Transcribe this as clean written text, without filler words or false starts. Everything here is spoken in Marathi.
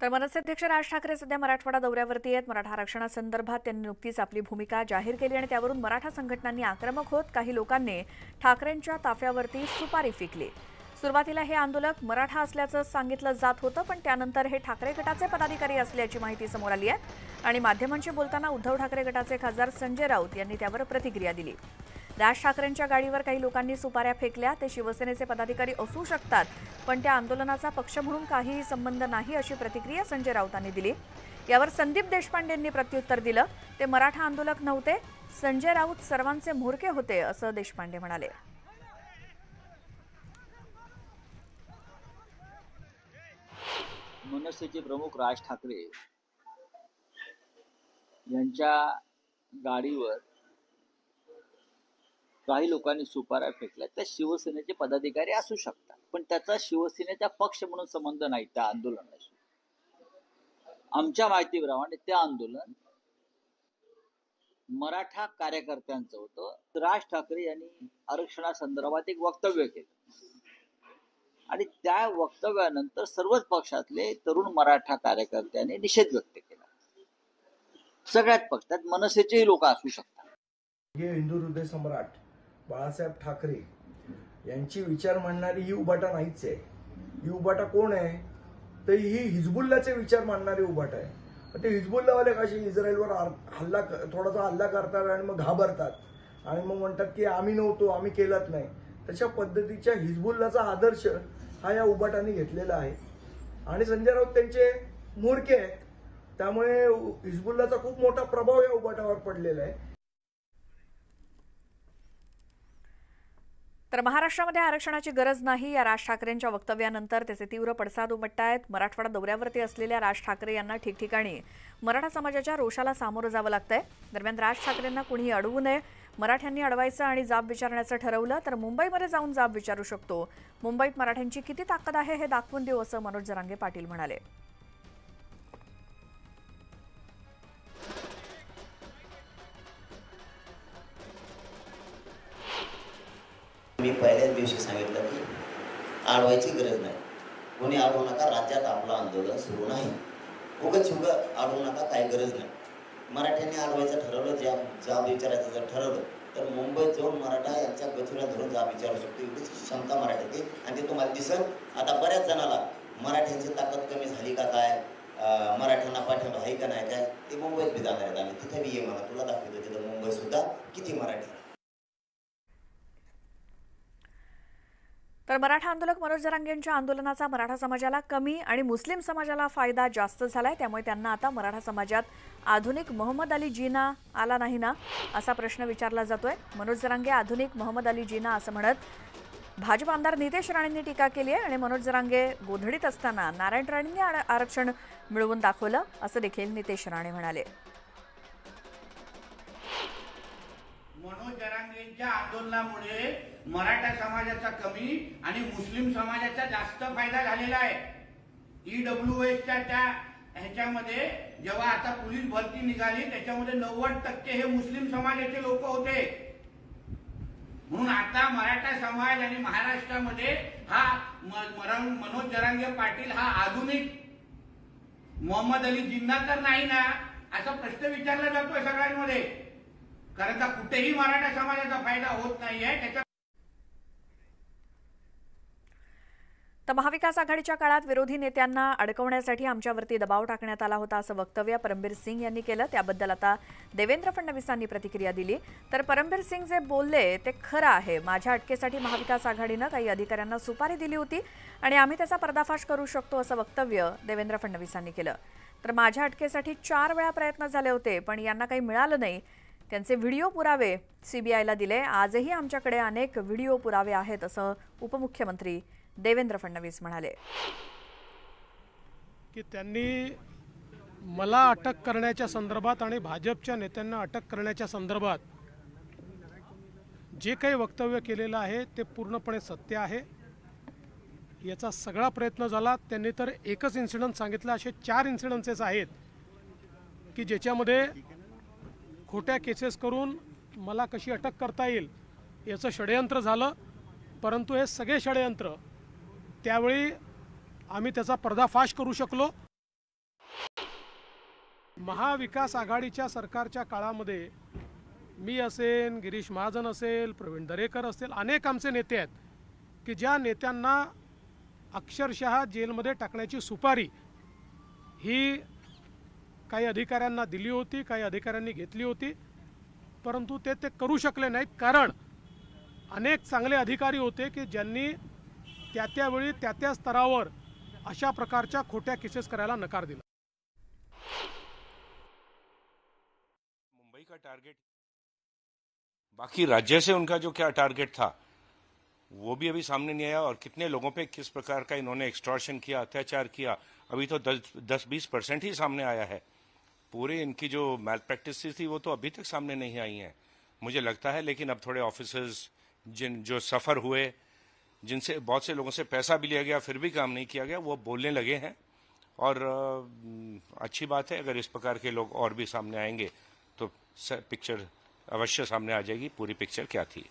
तर मनसे अध्यक्ष राज ठाकरे सध्या मराठवाडा दौऱ्यावरती आहेत। मराठा आरक्षणासंदर्भात त्यांनी नुकतीच आपली भूमिका जाहीर केली आणि त्यावरून मराठा संघटनांनी आक्रमक होत काही लोकांनी ठाकरेंच्या ताफ्यावरती सुपारी फेकली। सुरुवातीला हे आंदोलक मराठा असल्याचं सांगितलं जात होतं, पण त्यानंतर हे ठाकरे गटाचे पदाधिकारी असल्याची माहिती समोर आली आहे आणि माध्यमांशी बोलताना उद्धव ठाकरे गटाचे खासदार संजय राऊत यांनी त्यावर प्रतिक्रिया दिली। राज ठाकरेंच्या गाडीवर काही लोकांनी सुपाऱ्या फेकल्या। ते शिवसेनेचे पदाधिकारी असू शकतात, पण त्या आंदोलनाचा पक्ष म्हणून काहीही संबंध नाही, अशी प्रतिक्रिया संजय राऊतांनी दिली। यावर संदीप देशपांडेंनी प्रत्युत्तर दिलं। ते मराठा आंदोलक नव्हते, संजय राऊत सर्वांचे म्होरके होते, असं देशपांडे म्हणाले। मनसेचे प्रमुख राज ठाकरे यांच्या गाडीवर काही लोकांनी सुपाऱ्या फेकल्या। त्या शिवसेनेचे पदाधिकारी असू शकतात, पण त्याचा शिवसेनेचा पक्ष म्हणून संबंध नाही त्या आंदोलनाशी। आमच्या माहितीप्रमाणे ते आंदोलन मराठा कार्यकर्त्यांचं होतं। राज ठाकरे यांनी आरक्षणासंदर्भात एक वक्तव्य केलं आणि त्या वक्तव्यानंतर सर्वच पक्षातले तरुण मराठा कार्यकर्त्यांनी निषेध व्यक्त केला। सगळ्यात पक्षात मनसेचेही लोक असू शकतात। हे हिंदू हृदय सम्राट बाळासाहेब ठाकरे यांची विचार मांडणारी ही उभाटा नाहीच आहे। ही उभाटा कोण आहे? तर ही हिजबुल्लाचे विचार मांडणारी उभाटा आहे। ते हिजबुल्लावाले कशी इस्रायलवर थोडासा हल्ला करतात आणि मग घाबरतात आणि मग म्हणतात की आम्ही नव्हतो, आम्ही केलंच नाही। तशा पद्धतीच्या हिजबुल्लाचा आदर्श हा या उभाटाने घेतलेला आहे आणि संजय राऊत त्यांचे म्होरके आहेत। त्यामुळे हिजबुल्लाचा खूप मोठा प्रभाव या उभाटावर पडलेला आहे। तर महाराष्ट्रामध्ये आरक्षणाची गरज नाही या राज ठाकरेंच्या वक्तव्यानंतर त्याचे तीव्र पडसाद उमटतायत। मराठवाडा दौऱ्यावरती असलेल्या राज ठाकरे यांना ठिकठिकाणी मराठा समाजाच्या रोषाला सामोरं जावं लागतंय। दरम्यान राज ठाकरेंना कुणीही अडवू नये, मराठ्यांनी अडवायचं आणि जाब विचारण्याचं ठरवलं तर मुंबईमध्ये जाऊन जाब विचारू शकतो। मुंबईत मराठ्यांची किती ताकद आहे हे दाखवून देऊ, असं मनोज जरांगे पाटील म्हणाले। मी पहिल्याच दिवशी सांगितलं की अडवायची गरज नाही, कोणी अडवू नका। राज्यात आपलं आंदोलन सुरू नाही, उगाच अडवू नका, काही गरज नाही। मराठ्यांनी अडवायचं ठरवलं, जाब विचारायचं जर ठरवलं तर मुंबईत जाऊन मराठा यांच्या गचुऱ्या धरून जाब विचारू शकतो, एवढी क्षमता मराठ्याची। आणि ते तुम्हाला दिसेल आता बऱ्याच जणाला मराठ्यांची ताकद कमी झाली का काय, मराठ्यांना पाठिंबा आहे का नाही काय, ते मुंबईत बी जाणार आहेत। आणि तिथे बी ये मला तुला दाखवतो तिथं मुंबईत सुद्धा किती मराठी। तर मराठा आंदोलक मनोज जरांगेंच्या आंदोलनाचा मराठा समाजाला कमी आणि मुस्लिम समाजाला फायदा जास्त झालाय। त्यामुळे त्यांना आता मराठा समाजात आधुनिक मोहम्मद अली जिना आला नाही ना, असा प्रश्न विचारला जातोय। मनोज जरांगे आधुनिक मोहम्मद अली जिना असं म्हणत भाजप आमदार नितेश राणेंनी टीका केली आहे आणि मनोज जरांगे गोधडीत असताना नारायण राणेंनी आरक्षण मिळवून दाखवलं, असं देखील नितेश राणे म्हणाले। मनोज जरांगेंच्या आंदोलनामुळे मराठा समाजाचा कमी आणि मुस्लिम समाजाचा जास्त फायदा झालेला आहे। ईडब्ल्यूएसच्या त्या ह्याच्यामध्ये जेव्हा आता पोलीस भरती निघाली त्याच्यामध्ये 90% हे मुस्लिम समाजाचे लोक होते। म्हणून आता मराठा समाज आणि महाराष्ट्रामध्ये हा मनोज जरांगे पाटील हा आधुनिक मोहम्मद अली जिन्ना तर नाही ना, असा प्रश्न विचारला जातोय सगळ्यांमध्ये। कारण का कुठेही मराठा समाजाचा फायदा होत नाहीये। त्याच्या तर महाविकास आघाडीच्या काळात विरोधी नेत्यांना अडकवण्यासाठी आमच्यावरती दबाव टाकण्यात आला होता, असं वक्तव्य परमबीर सिंग यांनी केलं। त्याबद्दल आता देवेंद्र फडणवीसांनी प्रतिक्रिया दिली। तर परमबीर सिंग जे बोलले ते खरं आहे। माझ्या अटकेसाठी महाविकास आघाडीनं काही अधिकाऱ्यांना सुपारी दिली होती आणि आम्ही त्याचा पर्दाफाश करू शकतो, असं वक्तव्य देवेंद्र फडणवीसांनी केलं। तर माझ्या अटकेसाठी 4 वेळा प्रयत्न झाले होते, पण यांना काही मिळालं नाही। त्यांचे व्हिडिओ पुरावे सीबीआयला दिले। आजही आमच्याकडे अनेक व्हिडिओ पुरावे आहेत, असं उपमुख्यमंत्री देवेंद्र फडणवीस म्हणाले। की त्यांनी मला अटक करण्याच्या संदर्भात आणि भाजपच्या नेत्यांना अटक करण्याच्या संदर्भात जे काही वक्तव्य केलेलं आहे ते पूर्णपणे सत्य आहे। याचा सगळा प्रयत्न झाला। त्यांनी तर एकच इन्सिडेंट सांगितलं, असे 4 इन्सिडेंसेस आहेत की ज्याच्यामध्ये खोट्या केसेस करून मला कशी अटक करता येईल याचं षडयंत्र झालं। परंतु हे सगळे षडयंत्र त्यावेळी आम्ही त्याचा पर्दाफाश करू शकलो। महाविकास आघाडीच्या सरकारच्या काळामध्ये मी असेल, गिरीश महाजन असेल, प्रवीण दरेकर असेल, अनेक आमचे नेते आहेत की ज्या नेत्यांना अक्षरशः जेलमध्ये टाकण्याची सुपारी ही काही अधिकाऱ्यांना दिली होती, काही अधिकाऱ्यांनी घेतली होती, परंतु ते करू शकले नाहीत. कारण अनेक चांगले अधिकारी होते की ज्यांनी त्यावेळी त्या स्तरावर अशा प्रकारच्या खोट्या केसेस करायला नकार दिला. मुंबई का टारगेट, बाकी राज्य से उनका जो क्या टारगेट था वो भी अभी सामने नहीं आया, और कितने लोगों पे किस प्रकार का इन्होंने एक्सटॉर्शन किया, अत्याचार किया, अभी तो 10-20% ही सामने आया है. पूरे इनकी जो मैल प्रैक्टिस थी वो तो अभी तक सामने नहीं आई हैं मुझे लगता है. लेकिन अब थोड़े ऑफिसर्स जो सफ़र हुए, जिनसे बहुत से लोगों से पैसा भी लिया गया फिर भी काम नहीं किया गया, वो बोलने लगे हैं. और अच्छी बात है, अगर इस प्रकार के लोग और भी सामने आएंगे तो पिक्चर अवश्य सामने आ जाएगी, पूरी पिक्चर क्या थी.